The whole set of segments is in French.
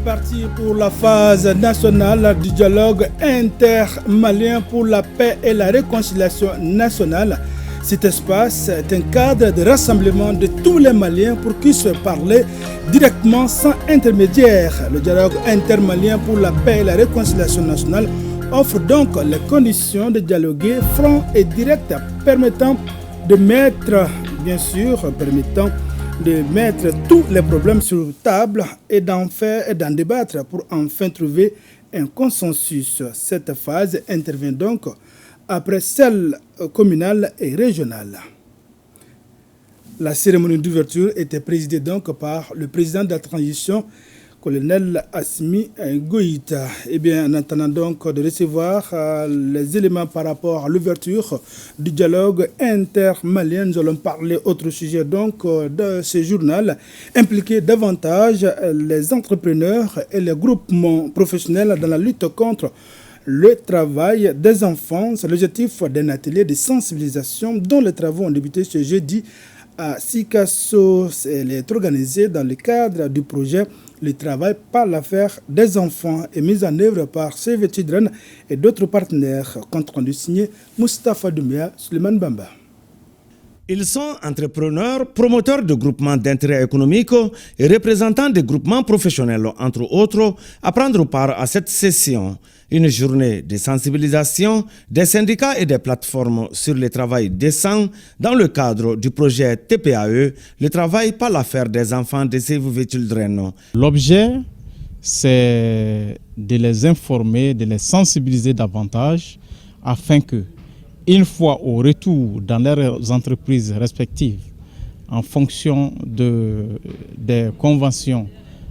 parti pour la phase nationale du dialogue intermalien pour la paix et la réconciliation nationale. Cet espace est un cadre de rassemblement de tous les Maliens pour qu'ils se parlent directement sans intermédiaire. Le dialogue intermalien pour la paix et la réconciliation nationale offre donc les conditions de dialoguer franc et direct permettant de mettre tous les problèmes sur la table et d'en débattre pour enfin trouver un consensus. Cette phase intervient donc après celle communale et régionale. La cérémonie d'ouverture était présidée donc par le président de la transition, colonel Assimi Goïta. En attendant donc de recevoir les éléments par rapport à l'ouverture du dialogue intermalien, nous allons parler autre sujet donc de ce journal, impliquer davantage les entrepreneurs et les groupements professionnels dans la lutte contre le travail des enfants. C'est l'objectif d'un atelier de sensibilisation dont les travaux ont débuté ce jeudi à Sikasso. Elle est organisée dans le cadre du projet Le travail par l'affaire des enfants et mise en œuvre par Save Children et d'autres partenaires. Compte rendu signé Moustapha Doumbia, Suleiman Bamba. Ils sont entrepreneurs, promoteurs de groupements d'intérêt économique et représentants des groupements professionnels, entre autres, à prendre part à cette session. Une journée de sensibilisation des syndicats et des plateformes sur le travail décent dans le cadre du projet TPAE, le travail par l'affaire des enfants de Save Children. L'objet, c'est de les informer, de les sensibiliser davantage afin que, une fois au retour dans leurs entreprises respectives, en fonction des conventions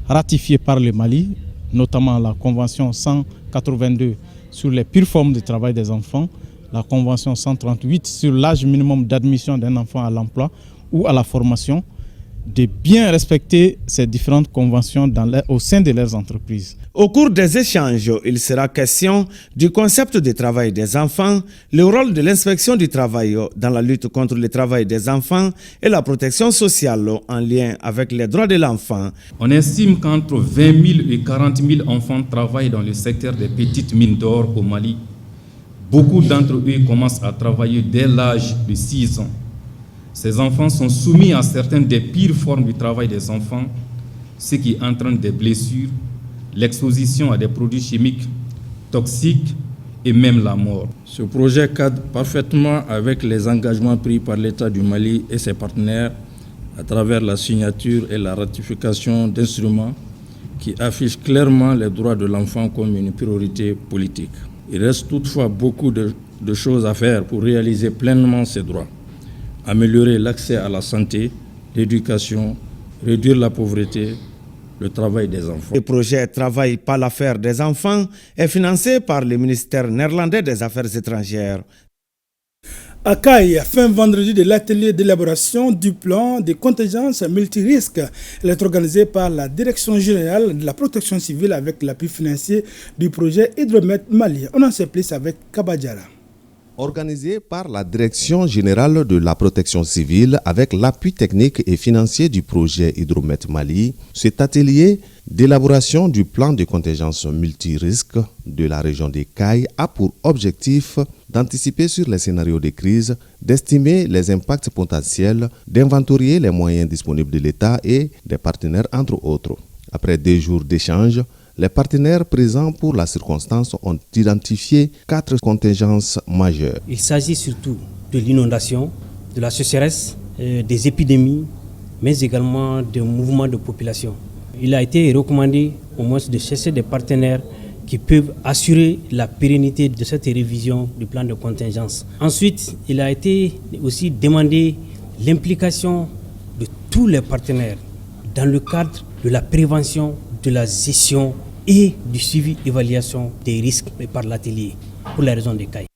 ratifiées par le Mali, notamment la convention 182 sur les pures formes de travail des enfants, la convention 138 sur l'âge minimum d'admission d'un enfant à l'emploi ou à la formation, de bien respecter ces différentes conventions au sein de leurs entreprises. Au cours des échanges, il sera question du concept de travail des enfants, le rôle de l'inspection du travail dans la lutte contre le travail des enfants et la protection sociale en lien avec les droits de l'enfant. On estime qu'entre 20 000 et 40 000 enfants travaillent dans le secteur des petites mines d'or au Mali. Beaucoup d'entre eux commencent à travailler dès l'âge de 6 ans. Ces enfants sont soumis à certaines des pires formes du travail des enfants, ce qui entraîne des blessures, l'exposition à des produits chimiques toxiques et même la mort. Ce projet cadre parfaitement avec les engagements pris par l'État du Mali et ses partenaires à travers la signature et la ratification d'instruments qui affichent clairement les droits de l'enfant comme une priorité politique. Il reste toutefois beaucoup de choses à faire pour réaliser pleinement ces droits. Améliorer l'accès à la santé, l'éducation, réduire la pauvreté, le travail des enfants. Le projet Travail par l'affaire des enfants est financé par le ministère néerlandais des Affaires étrangères. À Caille, fin vendredi de l'atelier d'élaboration du plan de contingence multirisque. Elle est organisée par la Direction générale de la protection civile avec l'appui financier du projet Hydromet Mali. On en sait plus avec Kabadjara. Organisé par la Direction générale de la protection civile avec l'appui technique et financier du projet Hydromet Mali, cet atelier d'élaboration du plan de contingence multirisque de la région des Cailles a pour objectif d'anticiper sur les scénarios de crise, d'estimer les impacts potentiels, d'inventorier les moyens disponibles de l'État et des partenaires entre autres. Après 2 jours d'échanges, les partenaires présents pour la circonstance ont identifié 4 contingences majeures. Il s'agit surtout de l'inondation, de la sécheresse, des épidémies, mais également des mouvements de population. Il a été recommandé au moins de chercher des partenaires qui peuvent assurer la pérennité de cette révision du plan de contingence. Ensuite, il a été aussi demandé l'implication de tous les partenaires dans le cadre de la prévention, de la gestion et du suivi-évaluation des risques par l'atelier pour la région des Cailles.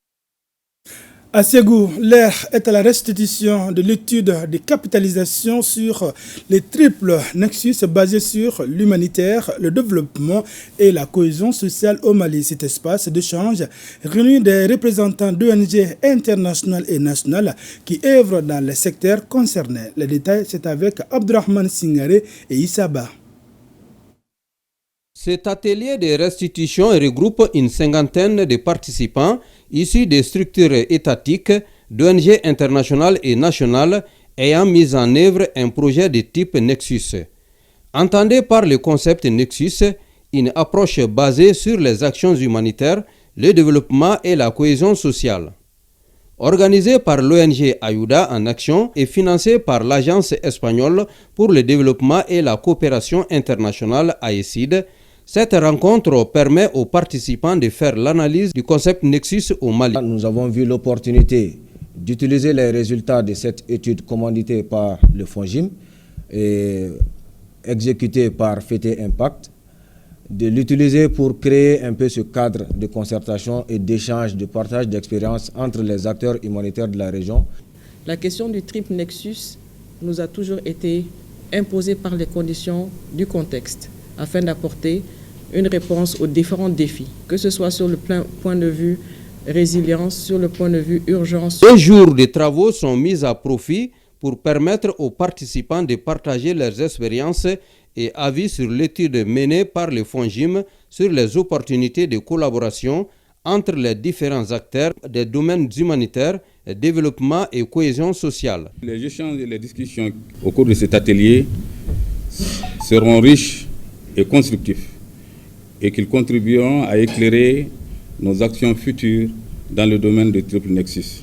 À Ségou, l'heure est à la restitution de l'étude de capitalisation sur les triples nexus basés sur l'humanitaire, le développement et la cohésion sociale au Mali. Cet espace d'échange réunit des représentants d'ONG internationales et nationales qui œuvrent dans les secteurs concernés. Les détails, c'est avec Abdrahman Singare et Issaba. Cet atelier de restitution regroupe une cinquantaine de participants issus des structures étatiques, d'ONG internationales et nationales ayant mis en œuvre un projet de type Nexus. Entendez par le concept Nexus une approche basée sur les actions humanitaires, le développement et la cohésion sociale. Organisé par l'ONG Ayuda en Action et financé par l'Agence espagnole pour le développement et la coopération internationale AECID, cette rencontre permet aux participants de faire l'analyse du concept Nexus au Mali. Nous avons vu l'opportunité d'utiliser les résultats de cette étude commanditée par le FONGIM et exécutée par FETE Impact, de l'utiliser pour créer un peu ce cadre de concertation et d'échange, de partage d'expériences entre les acteurs humanitaires de la région. La question du triple Nexus nous a toujours été imposée par les conditions du contexte afin d'apporter une réponse aux différents défis, que ce soit sur le point de vue résilience, sur le point de vue urgence. 2 jours de travaux sont mis à profit pour permettre aux participants de partager leurs expériences et avis sur l'étude menée par le FONGIM sur les opportunités de collaboration entre les différents acteurs des domaines humanitaires, développement et cohésion sociale. Les échanges et les discussions au cours de cet atelier seront riches et constructifs et qu'ils contribueront à éclairer nos actions futures dans le domaine du triple Nexus.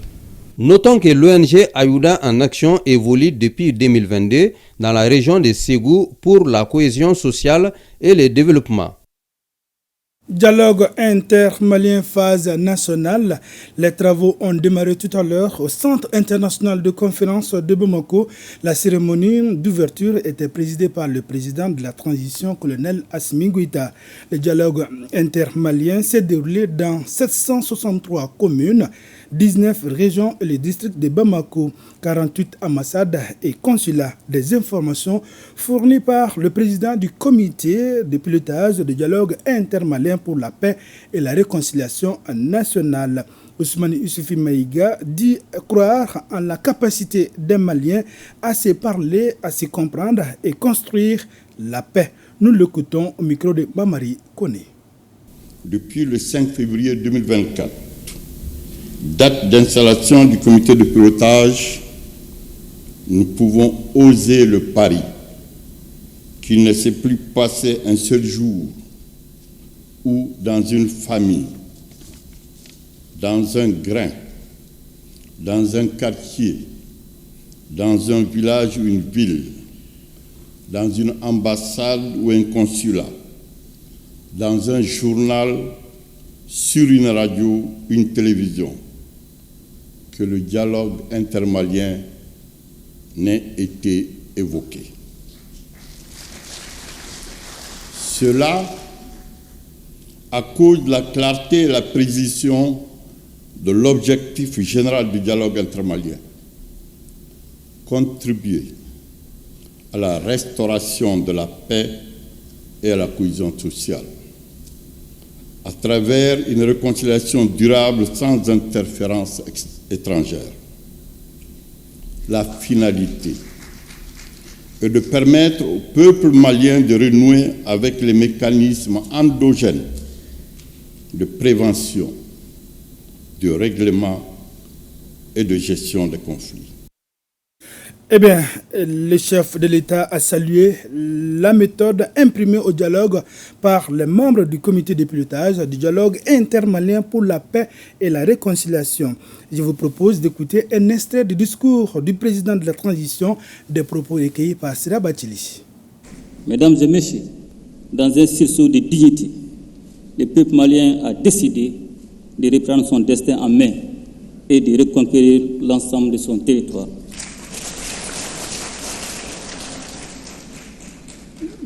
Notons que l'ONG Ayuda en Action évolue depuis 2022 dans la région de Ségou pour la cohésion sociale et le développement. Dialogue intermalien phase nationale. Les travaux ont démarré tout à l'heure au Centre international de conférence de Bamako. La cérémonie d'ouverture était présidée par le président de la transition, colonel Assimi Goïta. Le dialogue intermalien s'est déroulé dans 763 communes, 19 régions et les districts de Bamako, 48 ambassades et consulats. Des informations fournies par le président du comité de pilotage de dialogue intermalien pour la paix et la réconciliation nationale. Ousmane Youssouphi Maïga dit croire en la capacité des Maliens à se parler, à se comprendre et construire la paix. Nous l'écoutons au micro de Bamari Kone. Depuis le 5 février 2024, date d'installation du comité de pilotage, nous pouvons oser le pari qu'il ne s'est plus passé un seul jour où dans une famille, dans un grain, dans un quartier, dans un village ou une ville, dans une ambassade ou un consulat, dans un journal, sur une radio, une télévision, que le dialogue intermalien n'ait été évoqué. Cela à cause de la clarté et la précision de l'objectif général du dialogue intermalien, contribuer à la restauration de la paix et à la cohésion sociale, à travers une réconciliation durable sans interférence étrangère. La finalité est de permettre au peuple malien de renouer avec les mécanismes endogènes de prévention, de règlement et de gestion des conflits. Eh bien, le chef de l'État a salué la méthode imprimée au dialogue par les membres du comité de pilotage du dialogue intermalien pour la paix et la réconciliation. Je vous propose d'écouter un extrait du discours du président de la transition, des propos recueillis par Sira Bachili. Mesdames et messieurs, dans un sursaut de dignité, le peuple malien a décidé de reprendre son destin en main et de reconquérir l'ensemble de son territoire.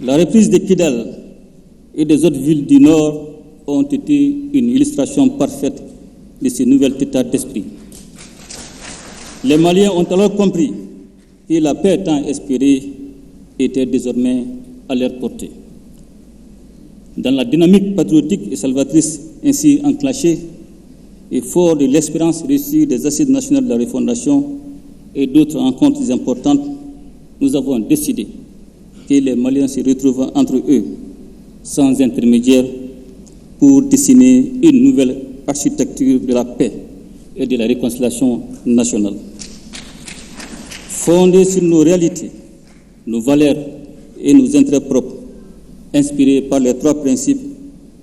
La reprise de Kidal et des autres villes du Nord ont été une illustration parfaite de ce nouvel état d'esprit. Les Maliens ont alors compris que la paix tant espérée était désormais à leur portée. Dans la dynamique patriotique et salvatrice ainsi enclenchée, et fort de l'expérience reçue des assises nationales de la refondation et d'autres rencontres importantes, nous avons décidé que les Maliens se retrouvent entre eux sans intermédiaire pour dessiner une nouvelle architecture de la paix et de la réconciliation nationale. Fondée sur nos réalités, nos valeurs et nos intérêts propres, inspirés par les 3 principes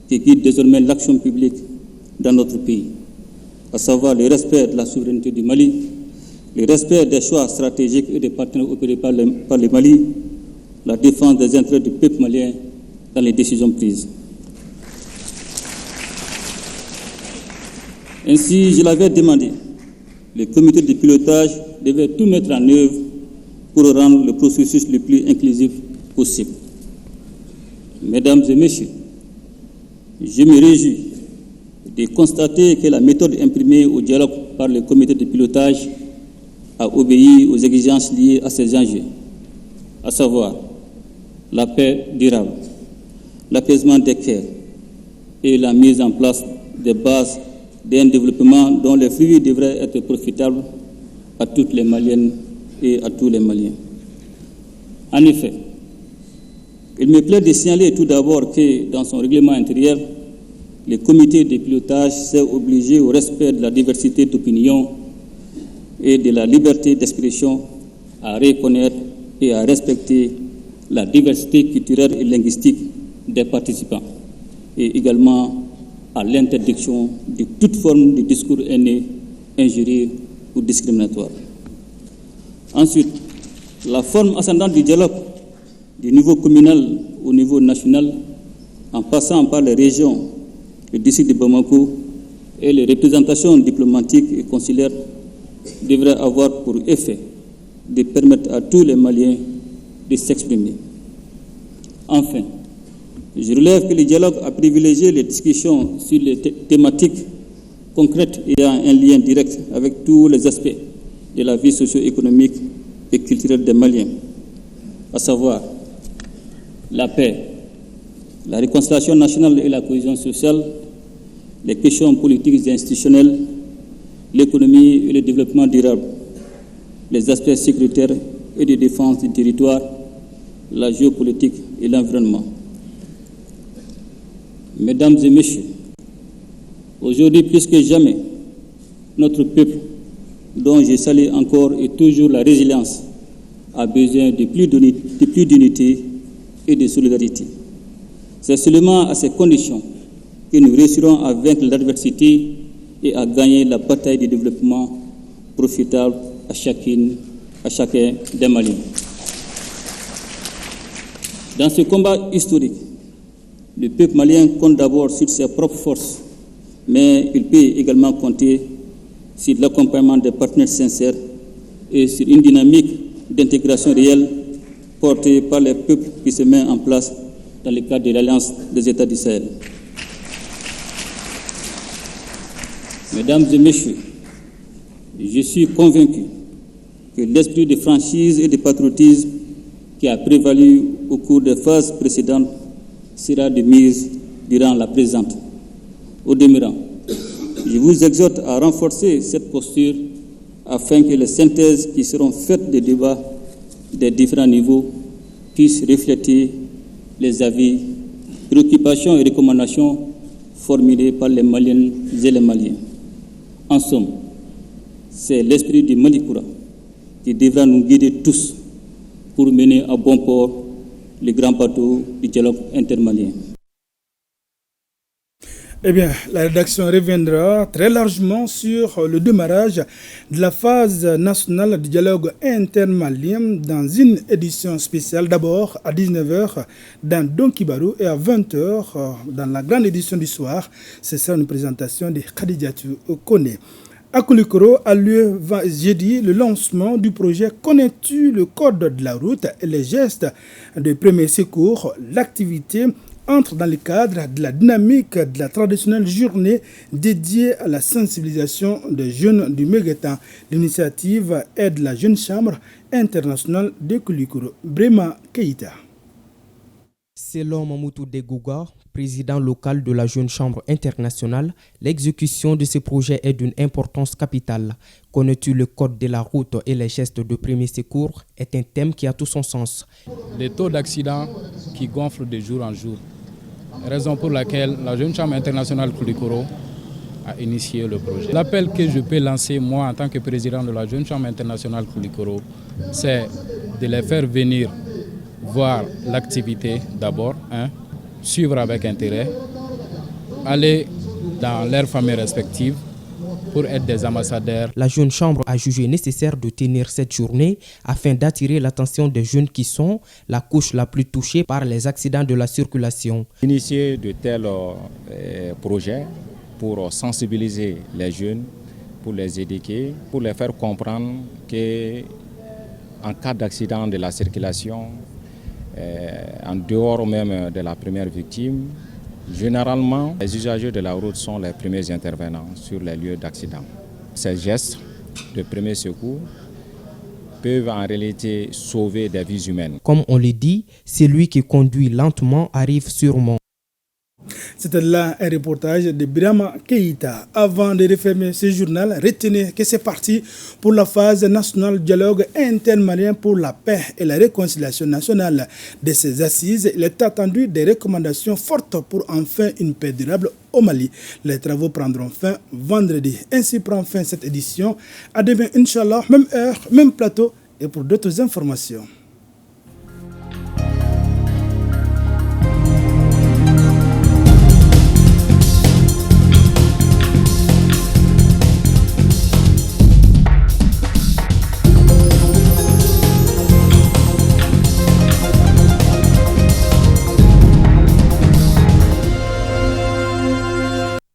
qui guident désormais l'action publique dans notre pays, à savoir le respect de la souveraineté du Mali, le respect des choix stratégiques et des partenaires opérés par le Mali, la défense des intérêts du peuple malien dans les décisions prises. Ainsi, je l'avais demandé, le comité de pilotage devait tout mettre en œuvre pour rendre le processus le plus inclusif possible. Mesdames et messieurs, je me réjouis de constater que la méthode imprimée au dialogue par le comité de pilotage a obéi aux exigences liées à ces enjeux, à savoir la paix durable, l'apaisement des guerres et la mise en place des bases d'un développement dont les fruits devraient être profitables à toutes les Maliennes et à tous les Maliens. En effet, il me plaît de signaler tout d'abord que dans son règlement intérieur, le comité de pilotage s'est obligé au respect de la diversité d'opinion et de la liberté d'expression, à reconnaître et à respecter la diversité culturelle et linguistique des participants, et également à l'interdiction de toute forme de discours haineux, injurieux ou discriminatoire. Ensuite, la forme ascendante du dialogue, du niveau communal au niveau national, en passant par les régions, le district de Bamako et les représentations diplomatiques et consulaires, devrait avoir pour effet de permettre à tous les Maliens de s'exprimer. Enfin, je relève que le dialogue a privilégié les discussions sur les thématiques concrètes ayant un lien direct avec tous les aspects de la vie socio-économique et culturelle des Maliens, à savoir la paix, la réconciliation nationale et la cohésion sociale, les questions politiques et institutionnelles, l'économie et le développement durable, les aspects sécuritaires et de défense du territoire, la géopolitique et l'environnement. Mesdames et messieurs, aujourd'hui plus que jamais, notre peuple, dont je salue encore et toujours la résilience, a besoin de plus d'unité et de solidarité. C'est seulement à ces conditions que nous réussirons à vaincre l'adversité et à gagner la bataille du développement profitable à chacun des Maliens. Dans ce combat historique, le peuple malien compte d'abord sur ses propres forces, mais il peut également compter sur l'accompagnement des partenaires sincères et sur une dynamique d'intégration réelle portée par les peuples qui se met en place dans le cadre de l'Alliance des États du Sahel. Mesdames et messieurs, je suis convaincu que l'esprit de franchise et de patriotisme qui a prévalu au cours des phases précédentes sera de mise durant la présente. Au demeurant, je vous exhorte à renforcer cette posture afin que les synthèses qui seront faites des débats des différents niveaux puissent refléter les avis, préoccupations et recommandations formulées par les Maliennes et les Maliens. En somme, c'est l'esprit du Malikoura qui devra nous guider tous pour mener à bon port le grand bateau du dialogue intermalien. Eh bien, la rédaction reviendra très largement sur le démarrage de la phase nationale du dialogue intermalien dans une édition spéciale, d'abord à 19h dans Donkibarou et à 20h dans la grande édition du soir. C'est ça une présentation de Khadijatou Kone. À Koulikoro a lieu jeudi le lancement du projet Connais-tu le code de la route et les gestes de premier secours. L'activité entre dans le cadre de la dynamique de la traditionnelle journée dédiée à la sensibilisation des jeunes du Méguétan. L'initiative aide la Jeune Chambre internationale de Koulikoro. Brema Keïta. Selon Mamoutou Degouga, président local de la Jeune Chambre internationale, l'exécution de ce projet est d'une importance capitale. Connais-tu le code de la route et les gestes de premier secours est un thème qui a tout son sens. Les taux d'accident qui gonflent de jour en jour, raison pour laquelle la Jeune Chambre internationale Koulikoro a initié le projet. L'appel que je peux lancer, moi, en tant que président de la Jeune Chambre internationale Koulikoro, c'est de les faire venir voir l'activité d'abord, suivre avec intérêt, aller dans leurs familles respectives pour être des ambassadeurs. La Jeune Chambre a jugé nécessaire de tenir cette journée afin d'attirer l'attention des jeunes qui sont la couche la plus touchée par les accidents de la circulation. Initier de tels projets pour sensibiliser les jeunes, pour les éduquer, pour les faire comprendre qu'en cas d'accident de la circulation, en dehors même de la première victime, généralement, les usagers de la route sont les premiers intervenants sur les lieux d'accident. Ces gestes de premier secours peuvent en réalité sauver des vies humaines. Comme on le dit, celui qui conduit lentement arrive sûrement. C'était là un reportage de Birama Keïta. Avant de refermer ce journal, retenez que c'est parti pour la phase nationale dialogue intermalien pour la paix et la réconciliation nationale. De ces assises, il est attendu des recommandations fortes pour enfin une paix durable au Mali. Les travaux prendront fin vendredi. Ainsi prend fin cette édition. À demain, Inch'Allah, même heure, même plateau et pour d'autres informations.